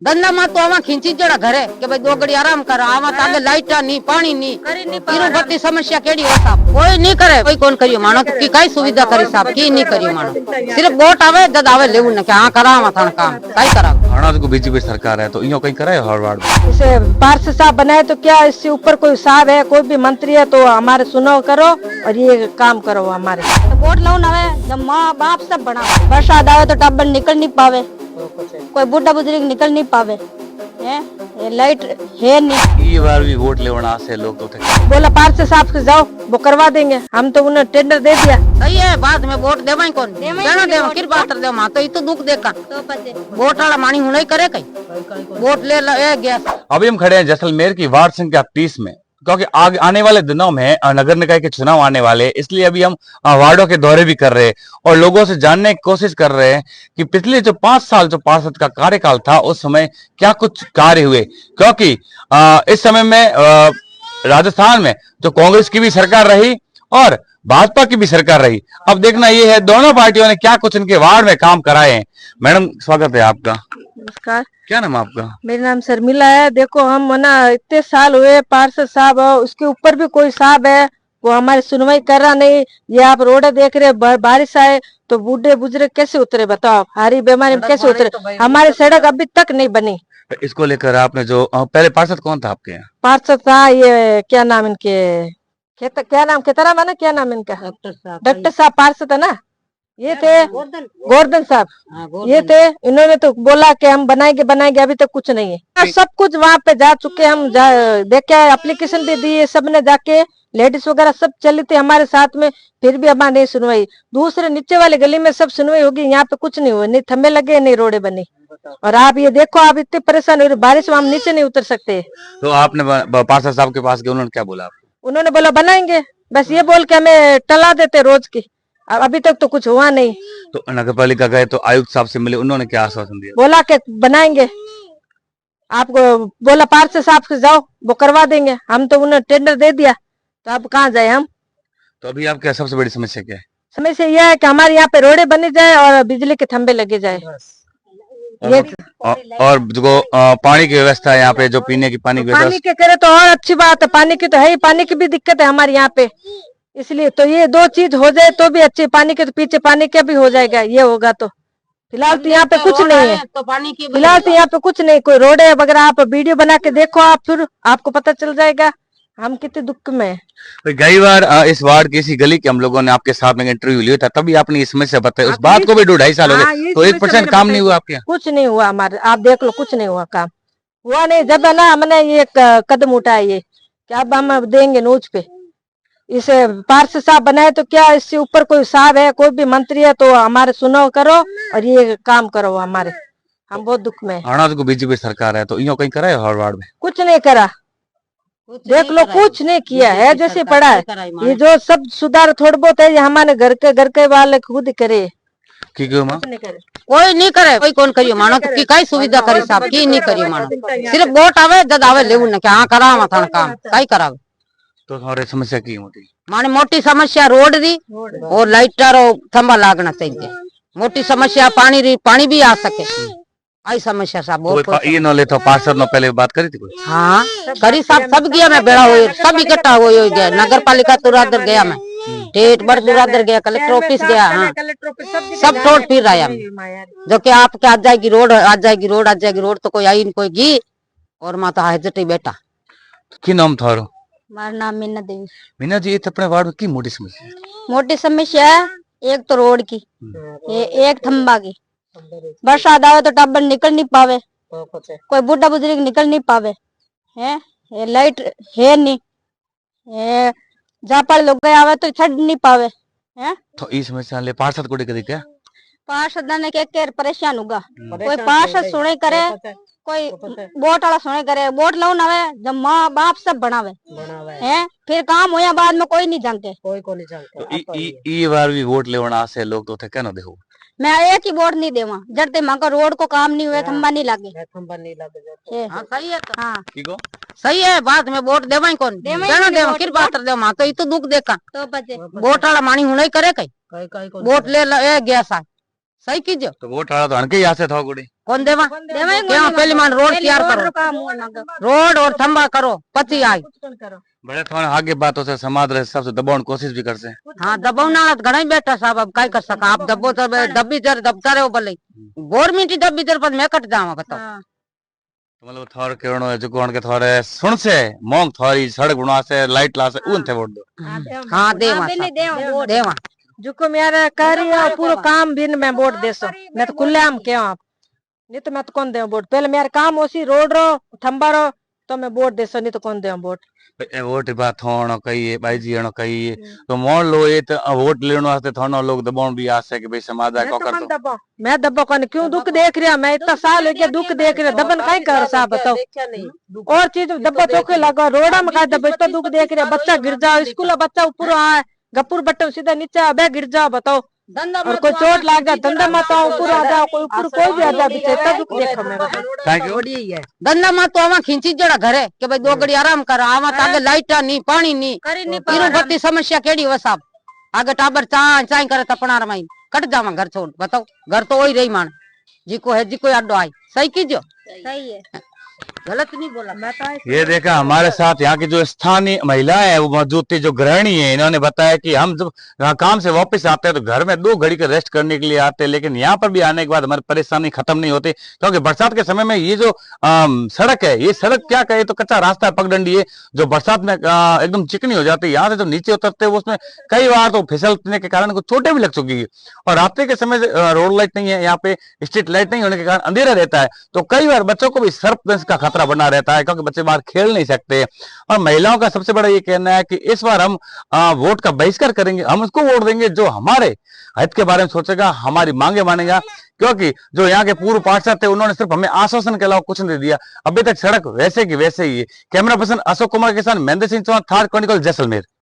धंधा में तो आवा खींची जड़ा घरे के भाई दो घड़ी आराम कर आवा तो आगे लाइटा नहीं पानी नहीं तीनों बत्ती समस्या केड़ी होता कोई नहीं करे कोई कौन करियो मानो तो की काई सुविधा करी साहब की नहीं करियो मानो सिर्फ वोट आवे जद आवे लेऊ न के हां करावा थान काम काई करा हरियाणा को बीजेपी सरकार है तो इयो कहीं कराए हर वार्ड में इसे पार्षद साहब बनाए तो क्या इससे ऊपर कोई साहब है कोई भी मंत्री है तो हमारे सुनो करो और ये काम करो हमारे वोट लो ना जब माँ बाप सब बना बरसात आवे तो टब्बर निकल नहीं पावे कोई बुढ़ा बुजुर्ग निकल नहीं पावे है ये लाइट है नहीं ये बार भी वोट लेवना से लोग तो थे बोला पार्षद साहब से जाओ वो करवा देंगे हम तो उन्हें टेंडर दे दिया सही है बाद में वोट देवा ही कौन देना देवा किर बात दे मा तो इतो दुख देखा वोट वाला मानी हुने करे कई वोट ले ए गया अभी हम खड़े हैं जैसलमेर की वार्ड संख्या 30 में क्योंकि आगे आने वाले दिनों में नगर निकाय के चुनाव आने वाले इसलिए अभी हम वार्डों के दौरे भी कर रहे हैं और लोगों से जानने की कोशिश कर रहे हैं कि पिछले जो 5 साल जो पार्षद का कार्यकाल था उस समय क्या कुछ कार्य हुए क्योंकि इस समय में राजस्थान में जो कांग्रेस की भी सरकार रही और भाजपा की भी सरकार रही। अब देखना ये है दोनों पार्टियों ने क्या कुछ इनके वार्ड में काम कराए हैं। मैडम स्वागत है आपका। नमस्कार। क्या नाम है आपका? मेरा नाम शर्मिला है। देखो हम ना इतने साल हुए पार्षद साहब उसके ऊपर भी कोई साहब है वो हमारी सुनवाई कर रहा नहीं। ये आप रोड देख रहे बारिश आए तो बूढ़े बुजुर्ग कैसे उतरे बताओ हारी बीमारी में कैसे उतरे हमारी सड़क अभी तक नहीं बनी। इसको लेकर आपने जो पहले पार्षद कौन था आपके यहाँ? पार्षद था ये क्या नाम इनके क्या नाम खेतरा माना क्या नाम इनका डॉक्टर साहब पार्षद है ना ये थे गोवर्धन साहब ये थे। इन्होंने तो बोला कि हम बनाएंगे अभी तक कुछ नहीं है। सब कुछ वहाँ पे जा चुके हम देखे एप्लीकेशन भी दी सबने जाके लेडीज वगैरह सब चली थी हमारे साथ में फिर भी हमारी नहीं सुनवाई। दूसरे नीचे वाले गली में सब सुनवाई होगी यहाँ पे कुछ नहीं हुआ नहीं थम्बे लगे नहीं रोडे बनी और आप ये देखो आप इतने परेशान हो रहे बारिश में हम नीचे नहीं उतर सकते। तो आपने पार्षद साहब के पास गए उन्होंने क्या बोला आपको? उन्होंने बोला बनाएंगे बस ये बोल के हमें टला देते रोज की अभी तक तो कुछ हुआ नहीं। तो नगर पालिका गए तो आयुक्त साहब से मिले उन्होंने क्या आश्वासन दिया? बोला कि बनाएंगे आपको बोला पार्षद साहब से जाओ वो करवा देंगे हम तो उन्हें टेंडर दे दिया तो अब कहाँ जाए हम। तो अभी आपकी सबसे बड़ी समस्या क्या है? समस्या यह है कि हमारे यहाँ पे रोडे बनी जाए और बिजली के खंभे लगे जाए और जो पानी की व्यवस्था है यहाँ पे जो पीने की पानी की पानी के करे तो और अच्छी बात है। पानी की तो है ही पानी की भी दिक्कत है हमारे यहाँ पे इसलिए तो ये दो चीज हो जाए तो भी अच्छी पानी के तो पीछे पानी का भी हो जाएगा ये होगा तो फिलहाल तो यहाँ पे कुछ नहीं है तो पानी की फिलहाल तो यहाँ पे कुछ नहीं कोई रोड है वगैरह आप वीडियो बना के देखो आप फिर आपको पता चल जाएगा हम कितने दुख में हैं। कई बार इस वार्ड की इसी गली के हम लोगों ने आपके साथ में इंटरव्यू लिया था तभी आपने ये समस्या बताई उस बात को भी 2-2.5 साल हो गए तो 1% काम नहीं हुआ आपके यहाँ? कुछ नहीं हुआ हमारे आप देख लो कुछ नहीं हुआ काम हुआ नहीं। जब है ना हमने ये कदम उठाया ये कि अब हम देंगे नोच पे इसे पार्षद साहब बनाए तो क्या इससे ऊपर कोई साहब है कोई भी मंत्री है तो हमारे सुनो करो और ये काम करो हमारे हम बहुत दुख में। हरियाणा को बीजेपी सरकार है तो इयो कहीं कराए हर वार्ड में? कुछ नहीं करा देख लो कुछ नहीं किया है जैसे पड़ा है ये जो सब सुधार थोड़ा बहुत है ये हमारे घर के वाले खुद करे कोई नहीं करे कोई कौन करियो मानो तो की काई सुविधा करी साहब की नहीं करियो मानो सिर्फ वोट आवे जद आवे लेऊ न के हां करावा थान काम काई करावे। तो हमारे समस्या की होती माने मोटी समस्या रोड दी और लाइटर और खंबा लागना चाहिए। मोटी समस्या पानी री पानी भी आ सके आई समस्या साहब बहुत ये न ले तो पार्षद ने पहले बात करी थी कोई? हाँ करी साहब सब गया मैं बेड़ा हो सब इकट्ठा हो गया नगर पालिका तुरादर गया मैं टेट बड़ तुरादर गया कलेक्टर ऑफिस गया। हाँ सब छोड़ फिर आया जो कि आपके आज जाएगी रोड तो कोई आई कोई गी और माता हाजटी बेटा की नाम थारो? हमारा नाम मीना देवी। मीना जी अपने वार्ड में की मोटी समस्या है? मोटी समस्या है एक तो रोड की एक थम्बा की बरसात आवे तो टब्बर निकल नहीं पावे कोई बुढ़ा बुजुर्ग निकल नहीं पावे है ये लाइट है नहीं ये जापाल लोग गए आवे तो छड़ नहीं पावे है। तो इस समस्या ले पार्षद को दिक्कत क्या? पार्षद ने के परेशान होगा कोई पार्षद सुने करे कोई वोट वाला सुने करे वोट लो ना जब माँ बाप सब बनावे है फिर काम होया बाद में कोई नहीं जानते तो ये बार भी वोट लेवना से लोग तो थे क्या ना देखो मैं एक ही वोट नहीं देवा जड़ते माँ का रोड को काम नहीं हुआ थम्बा नहीं लागे हाँ सही है तो हाँ सही है बाद में वोट देवा ही कौन देवा किर बात दे मां तो इतो दुख देखा तो बचे वोट वाला मानी हुने करे कई वोट ले ए गया सा सही कीजिए। तो वोट आड़ा तो हनके यहाँ से था गुड़ी कौन देवा क्या पहले मान रोड तैयार करो, रोड और थंबा करो पची आई बड़े थोड़े आगे बातों से समाज रहे सबसे दबाने कोशिश भी करते हैं। हाँ दबावना घना ही बैठा साहब, अब काय कर सका आप दबो तो दबी जर दबता रहे भले गवर्नमेंट ही दबी जर पर मैं कट जावा बताओ। तो मतलब थोड़े केवड़ो है जो कोण के थोड़े सुन से मोंग थोड़ी सड़क बना से लाइट ला से उन थे वोट दो। हाँ देवा देवा जो मेरा कार्य पूरा काम भी मैं वोट दे सो, मैं तो खुले आम क्यों आप नहीं तो मैं तो कौन दे वोट, पहले मेरा काम होसी रोड रो थंबा रो तो मैं वोट दे सो, नहीं तो कौन दे वोट। वोट बात होनो कही बाई जी हनो कही तो मोन लो ये तो वोट लेने वास्ते थोड़ा लोग दबाव भी आसे कि भाई समाज को कर दो। मैं दबो कौन क्यों दुख देख रहा, मैं इतना साल हो गया दुख देख रहा, दबन कहीं कर साहब बताओ और चीज दब्बा चौके लगा रोड़ा में का दबा इतना दुख देख रहा, बच्चा गिर जाओ स्कूल बच्चा ऊपर आए गपुर बट्टे सीधा नीचे अबे गिर जाओ बताओ और कोई चोट लाग गया धंधा माता ऊपर आ जाओ कोई ऊपर कोई भी आ जाए इतना दुख देखो मैं थैंक यू। धंधा माँ तो आवा खींची जड़ा घरे के भाई 2 घड़ी आराम कर आवा तो आगे लाइट नहीं पानी नहीं बत्ती समस्या केड़ी हो साहब आगे टाबर चाय चाय करे तपना रमाई कट जावा घर छोड़ बताओ घर तो वही रही मान जी को है जी को अड्डो आई सही कीजियो सही है गलत नहीं बोला मैं तो ये देखा हमारे साथ यहाँ की जो स्थानीय महिलाएं है वो मौजूद थी, जो गृहिणी है, इन्होंने बताया कि हम जब काम से वापस आते हैं तो घर में 2 घड़ी का रेस्ट करने के लिए आते हैं, लेकिन यहाँ पर भी आने के बाद हमारी परेशानी खत्म नहीं होती क्योंकि बरसात के समय में ये जो सड़क है, ये सड़क क्या कहे तो कच्चा रास्ता है, पगडंडी है जो बरसात में एकदम चिकनी हो जाती है। यहाँ से जो नीचे उतरते हैं उसमें कई बार तो फिसलने के कारण कुछ चोटें भी लग चुकी है और रात्रि के समय रोड लाइट नहीं है, यहाँ पे स्ट्रीट लाइट नहीं होने के कारण अंधेरा रहता है, तो कई बार बच्चों को भी सर्प का खतरा बना रहता है क्योंकि बच्चे बाहर खेल नहीं सकते। और महिलाओं का सबसे बड़ा ये कहना है कि इस बार हम वोट का बहिष्कार करेंगे, हम उसको वोट देंगे जो हमारे हित के बारे में सोचेगा, हमारी मांगे मानेगा, क्योंकि जो यहाँ के पूर्व पार्षद थे उन्होंने सिर्फ हमें आश्वासन के अलावा कुछ नहीं दिया। अभी तक सड़क वैसे की वैसे ही है। कैमरा पर्सन अशोक कुमार के साथ महेंद्र सिंह चौहान, थार क्रॉनिकल, जैसलमेर।